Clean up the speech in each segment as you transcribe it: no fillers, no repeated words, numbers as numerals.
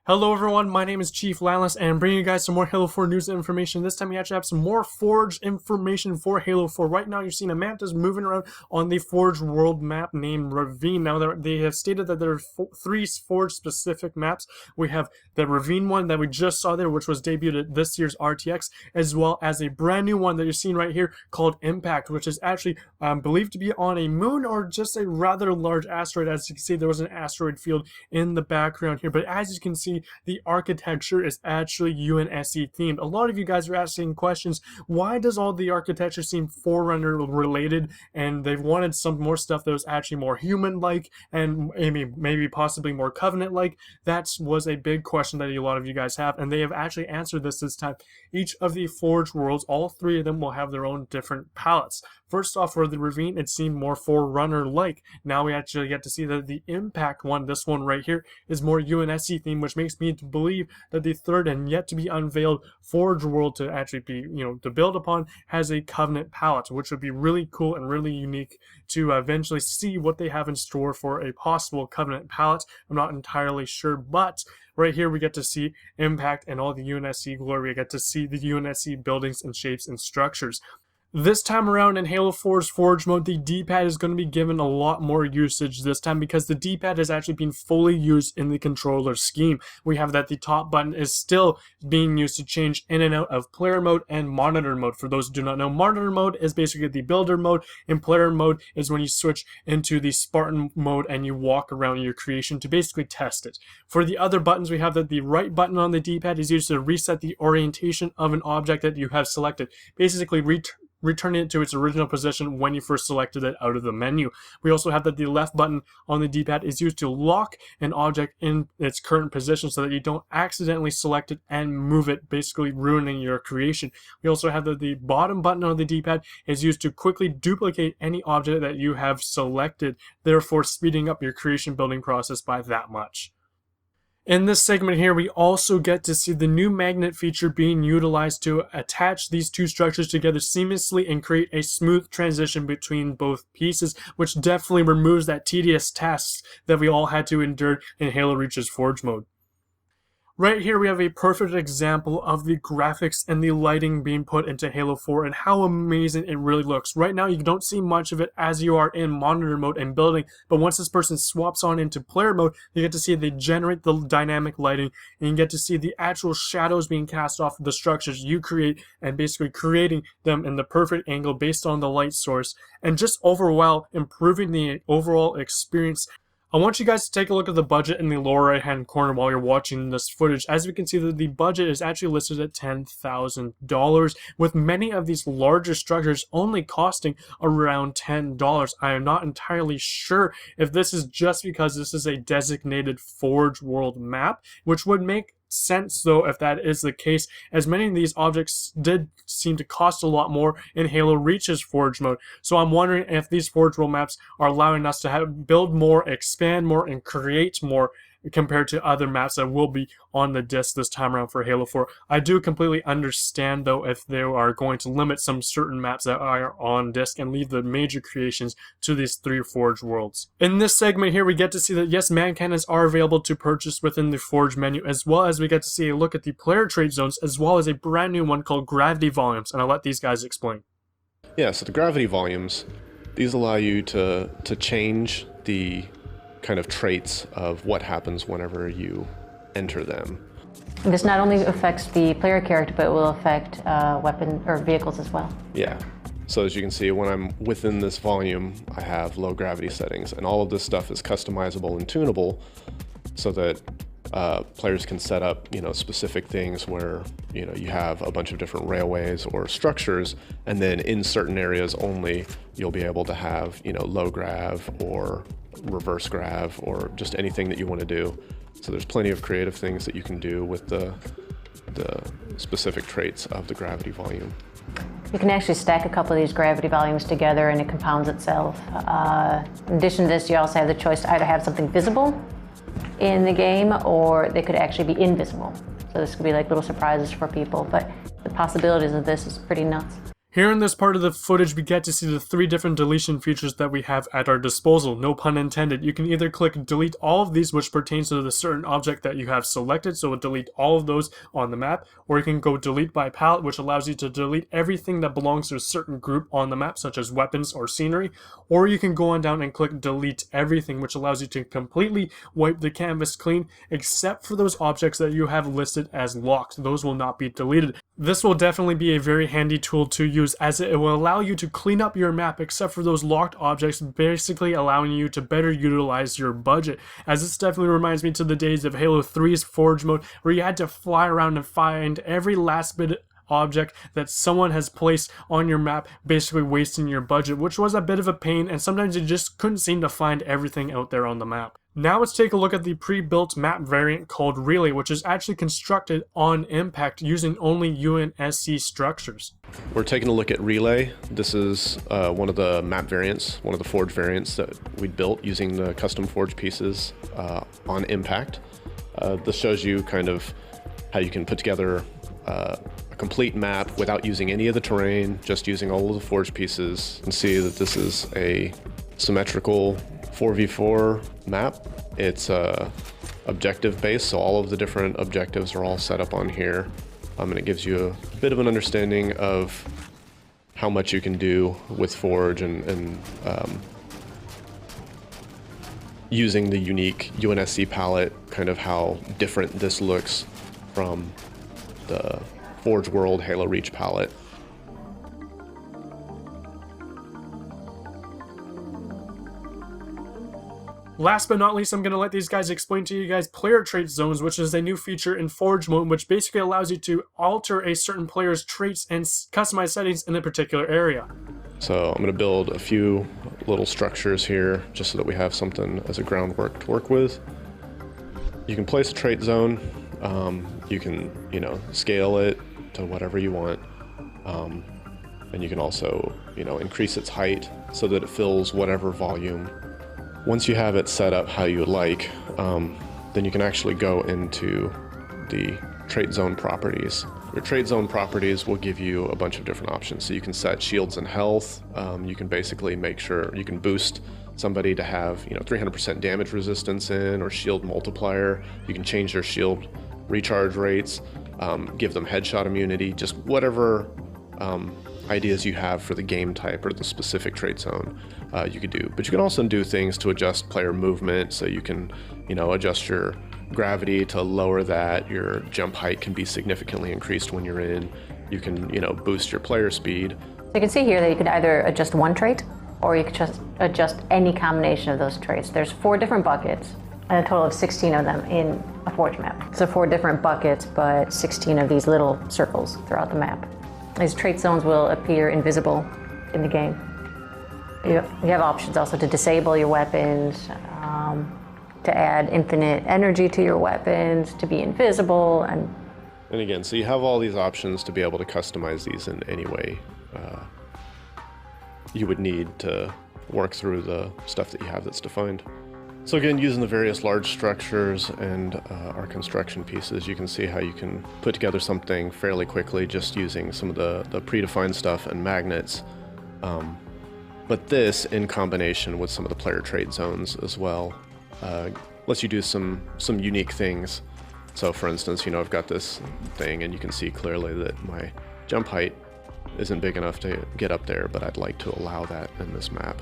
Hello everyone, my name is Chief Lanlas and I'm bringing you guys some more Halo 4 news and information. This time we actually have some more Forge information for Halo 4. Right now you're seeing a mantis moving around on the Forge world map named Ravine. Now they have stated that there are three Forge specific maps. We have the Ravine one that we just saw there, which was debuted at this year's RTX, as well as a brand new one that you're seeing right here called Impact, which is actually believed to be on a moon or just a rather large asteroid. As you can see, there was an asteroid field in the background here, but as you can see, the architecture is actually UNSC themed. A lot of you guys are asking questions, why does all the architecture seem Forerunner related? And they've wanted some more stuff that was actually more human-like and maybe possibly more Covenant-like. That was a big question that a lot of you guys have, and they have actually answered this time. Each of the Forge worlds, all three of them, will have their own different palettes. First off, for the Ravine, it seemed more Forerunner-like. Now we actually get to see that the Impact one, this one right here, is more UNSC themed, which makes me to believe that the third and yet to be unveiled Forge world to actually be, to build upon, has a Covenant palette, which would be really cool and really unique to eventually see what they have in store for a possible Covenant palette. I'm not entirely sure, but right here we get to see Impact and all the UNSC glory. We get to see the UNSC buildings and shapes and structures. This time around in Halo 4's Forge mode, the D-pad is going to be given a lot more usage this time because the D-pad has actually been fully used in the controller scheme. We have that the top button is still being used to change in and out of player mode and monitor mode. For those who do not know, monitor mode is basically the builder mode, and player mode is when you switch into the Spartan mode and you walk around your creation to basically test it. For the other buttons, we have that the right button on the D-pad is used to reset the orientation of an object that you have selected, basically returning it to its original position when you first selected it out of the menu. We also have that the left button on the D-pad is used to lock an object in its current position so that you don't accidentally select it and move it, basically ruining your creation. We also have that the bottom button on the D-pad is used to quickly duplicate any object that you have selected, therefore speeding up your creation building process by that much. In this segment here, we also get to see the new magnet feature being utilized to attach these two structures together seamlessly and create a smooth transition between both pieces, which definitely removes that tedious tasks that we all had to endure in Halo Reach's Forge mode. Right here we have a perfect example of the graphics and the lighting being put into Halo 4 and how amazing it really looks. Right now you don't see much of it as you are in monitor mode and building, but once this person swaps on into player mode, you get to see they generate the dynamic lighting and you get to see the actual shadows being cast off of the structures you create and basically creating them in the perfect angle based on the light source, and just overall improving the overall experience. I want you guys to take a look at the budget in the lower right hand corner while you're watching this footage. As we can see, the budget is actually listed at $10,000, with many of these larger structures only costing around $10. I am not entirely sure if this is just because this is a designated Forge world map, which would make sense though if that is the case, as many of these objects did seem to cost a lot more in Halo Reach's Forge mode. So I'm wondering if these Forge world maps are allowing us to build more, expand more, and create more compared to other maps that will be on the disc this time around for Halo 4. I do completely understand though if they are going to limit some certain maps that are on disc and leave the major creations to these three Forge worlds. In this segment here, we get to see that yes, man cannons are available to purchase within the Forge menu, as well as we get to see a look at the player trade zones, as well as a brand new one called Gravity Volumes, and I'll let these guys explain. Yeah, so the Gravity Volumes, these allow you to change the kind of traits of what happens whenever you enter them. This not only affects the player character, but it will affect weapon or vehicles as well. Yeah. So as you can see, when I'm within this volume, I have low gravity settings, and all of this stuff is customizable and tunable so that players can set up, specific things where, you have a bunch of different railways or structures, and then in certain areas only, you'll be able to have, low grav or reverse grav or just anything that you want to do. So there's plenty of creative things that you can do with the specific traits of the gravity volume. You can actually stack a couple of these gravity volumes together and it compounds itself. In addition to this, you also have the choice to either have something visible in the game or they could actually be invisible. So this could be like little surprises for people, but the possibilities of this is pretty nuts. Here in this part of the footage, we get to see the 3 different deletion features that we have at our disposal, no pun intended. You can either click delete all of these, which pertains to the certain object that you have selected, so it'll delete all of those on the map, or you can go delete by palette, which allows you to delete everything that belongs to a certain group on the map, such as weapons or scenery, or you can go on down and click delete everything, which allows you to completely wipe the canvas clean, except for those objects that you have listed as locked. Those will not be deleted. This will definitely be a very handy tool to use, as it will allow you to clean up your map except for those locked objects, basically allowing you to better utilize your budget. As this definitely reminds me to the days of Halo 3's Forge mode, where you had to fly around and find every last bit object that someone has placed on your map, basically wasting your budget, which was a bit of a pain, and sometimes you just couldn't seem to find everything out there on the map. Now let's take a look at the pre-built map variant called Relay, which is actually constructed on Impact using only UNSC structures. We're taking a look at Relay. This is one of the map variants, one of the Forge variants that we built using the custom Forge pieces on Impact. This shows you kind of how you can put together a complete map without using any of the terrain, just using all of the Forge pieces. You can see that this is a symmetrical 4v4 map. It's objective based, so all of the different objectives are all set up on here. And it gives you a bit of an understanding of how much you can do with Forge and using the unique UNSC palette, kind of how different this looks from the Forge World Halo Reach palette. Last but not least, I'm going to let these guys explain to you guys player trait zones, which is a new feature in Forge mode, which basically allows you to alter a certain player's traits and customize settings in a particular area. So I'm going to build a few little structures here just so that we have something as a groundwork to work with. You can place a trait zone. You can, scale it to whatever you want. And you can also, increase its height so that it fills whatever volume. Once you have it set up how you would like, then you can actually go into the trait zone properties. Your trait zone properties will give you a bunch of different options. So you can set shields and health. You can basically make sure you can boost somebody to have 300% damage resistance or shield multiplier. You can change their shield recharge rates, give them headshot immunity, just whatever ideas you have for the game type or the specific trait zone you could do. But you can also do things to adjust player movement, so you can adjust your gravity to lower that. Your jump height can be significantly increased when you're in. You can boost your player speed. So you can see here that you could either adjust one trait or you could just adjust any combination of those traits. There's 4 different buckets and a total of 16 of them in a Forge map. So 4 different buckets, but 16 of these little circles throughout the map. These trait zones will appear invisible in the game. You have options also to disable your weapons, to add infinite energy to your weapons, to be invisible, and again, so you have all these options to be able to customize these in any way you would need to work through the stuff that you have that's defined. So again, using the various large structures and our construction pieces, you can see how you can put together something fairly quickly just using some of the predefined stuff and magnets. But this, in combination with some of the player trait zones as well, lets you do some unique things. So for instance, I've got this thing and you can see clearly that my jump height isn't big enough to get up there, but I'd like to allow that in this map.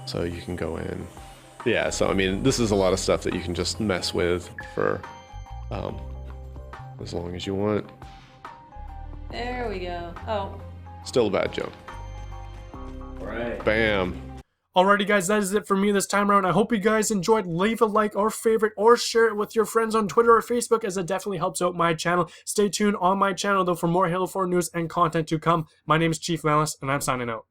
So you can go in. Yeah, so this is a lot of stuff that you can just mess with for as long as you want. There we go. Oh. Still a bad jump. Right. Bam. Alrighty guys, that is it for me this time around. I hope you guys enjoyed. Leave a like or favorite or share it with your friends on Twitter or Facebook, as it definitely helps out my channel. Stay tuned on my channel though for more Halo 4 news and content to come. My name is Chief Malice and I'm signing out.